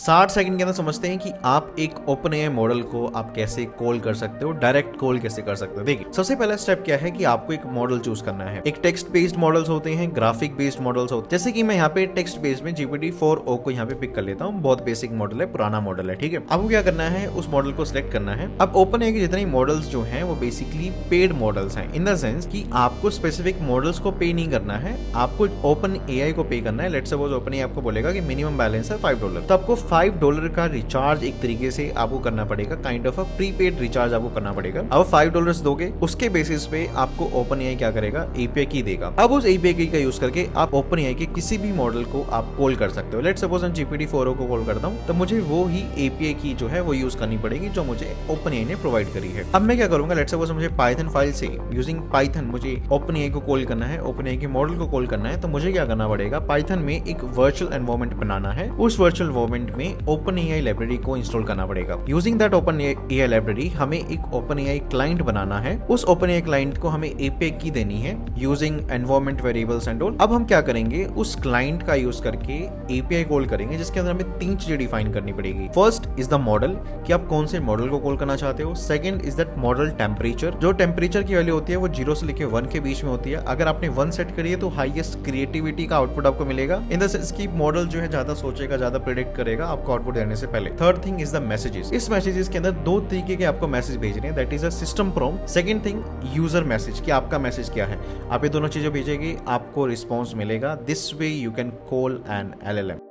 60 second के अंदर समझते हैं कि आप एक ओपन एआई मॉडल को आप कैसे कॉल कर सकते हो, डायरेक्ट कॉल कैसे कर सकते हो। देखिए सबसे पहला स्टेप क्या है कि आपको एक मॉडल चूज करना है। एक टेक्स्ट बेस्ड मॉडल्स होते हैं, ग्राफिक बेस्ड मॉडल्स होते हैं। जैसे कि मैं यहाँ पे टेक्स्ट बेस्ड में GPT-4o को यहाँ पे पिक कर लेता हूँ। बहुत बेसिक मॉडल है, पुराना मॉडल है, ठीक है। आपको क्या करना है, उस मॉडल को सिलेक्ट करना है। अब ओपन एआई के जितने मॉडल्स जो हैं वो बेसिकली पेड मॉडल्स हैं, इन द सेंस कि आपको स्पेसिफिक मॉडल्स को पे नहीं करना है, आपको ओपन एआई को पे करना है। लेट्स सपोज ओपन एआई आपको बोलेगा कि मिनिमम बैलेंस है $5, तो आपको $5 का रिचार्ज एक तरीके से आपको करना पड़ेगा, kind of a prepaid recharge आपको करना पड़ेगा। अब $5 दोगे, उसके बेसिस पे आपको ओपन एआई क्या करेगा, एपीआई की देगा। अब उस एपीआई की का यूज करके आप ओपन एआई के किसी भी मॉडल को आप कॉल कर सकते हो। लेट्स सपोज मैं GPT-4o को कॉल करता हूँ, तो मुझे वो ही एपीआई की जो है वो यूज करनी पड़ेगी जो मुझे ओपन एआई ने प्रोवाइड करी है। अब मैं क्या करूंगा, लेट्स सपोज मुझे पाइथन फाइल से यूजिंग पाइथन मुझे ओपन एआई को कॉल करना है, ओपन एआई के मॉडल को कॉल करना है, तो मुझे क्या करना पड़ेगा, पाइथन में एक वर्चुअल एनवायरनमेंट बनाना है। उस वर्चुअल एनवायरनमेंट में ओपन एआई लाइब्रेरी को इंस्टॉल करना पड़ेगा। Using that open AI library हमें एक ओपन एआई क्लाइंट बनाना है। उस ओपन एआई क्लाइंट को हमें एपीआई की देनी है using environment variables and all. अब हम क्या करेंगे, उस क्लाइंट का यूज करके एपीआई कॉल करेंगे, जिसके अंदर हमें 3 चीजें डिफाइन करनी पड़ेगी। फर्स्ट इज द मॉडल, कि आप कौन से मॉडल को कॉल करना चाहते हो। Second is that model temperature, जो टेम्परेचर की वैल्यू होती है वो 0 से लेकर 1 के बीच में होती है। अगर आपने 1 सेट करी है तो हाईएस्ट क्रिएटिविटी का आउटपुट आपको मिलेगा, इन द सेंस कि मॉडल जो है ज्यादा सोचेगा, ज्यादा प्रेडिक्ट करेगा आपको आउटपुट देने से पहले। Third thing is the messages. इस मैसेजेस के अंदर 2 तरीके के आपको मैसेज भेजने हैं, that is a system prompt. Second thing user message, कि आपका मैसेज क्या है। आप ये दोनों चीजें भेजेंगे, आपको रिस्पॉन्स मिलेगा। This way you can call an LLM।